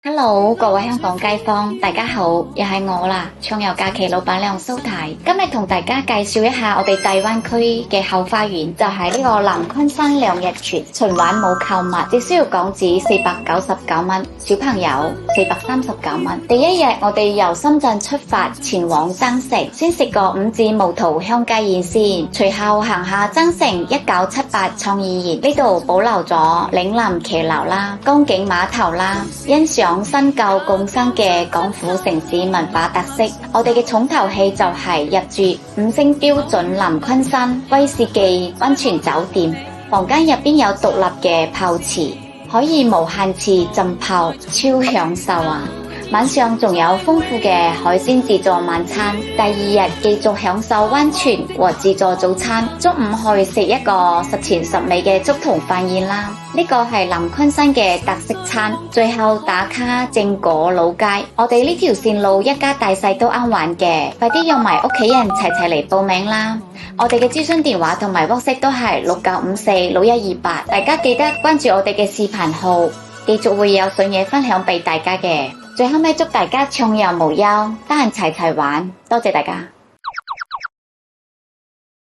Hello，各位香港街坊，大家好，又係我啦，暢遊假期老闆娘蘇太。今日同大家介紹一下我哋大灣區嘅後花園，就係呢個南昆山兩日全，循環冇購物，只需要港紙499蚊，小朋友439蚊。第一日我哋由深圳出發前往增城，先食個五指毛肚香雞宴先，隨後行下增城1978創意園，呢度保留咗嶺南騎樓啦、江景碼頭啦，欣賞新舊共生嘅廣府城市文化特色。我哋嘅重頭戲就係入住5星標準南昆山威士忌溫泉酒店，房間入邊有獨立嘅泡池，可以無限次浸泡，超享受啊！晚上仲有豐富嘅海鮮自助晚餐，第二日繼續享受溫泉和自助早餐，中午去食一個10全10美嘅竹筒飯宴啦。呢個係南昆山嘅特色餐，最後打卡正果老街。我哋呢條線路一家大細都啱玩嘅，快啲約埋屋企人齊齊嚟報名啦！我哋嘅諮詢電話同埋 WhatsApp 都係69546128，大家記得關注我哋嘅視頻號，繼續會有筍嘢分享俾大家嘅。最後尾祝大家暢遊無憂，得閒齊齊玩，多謝大家。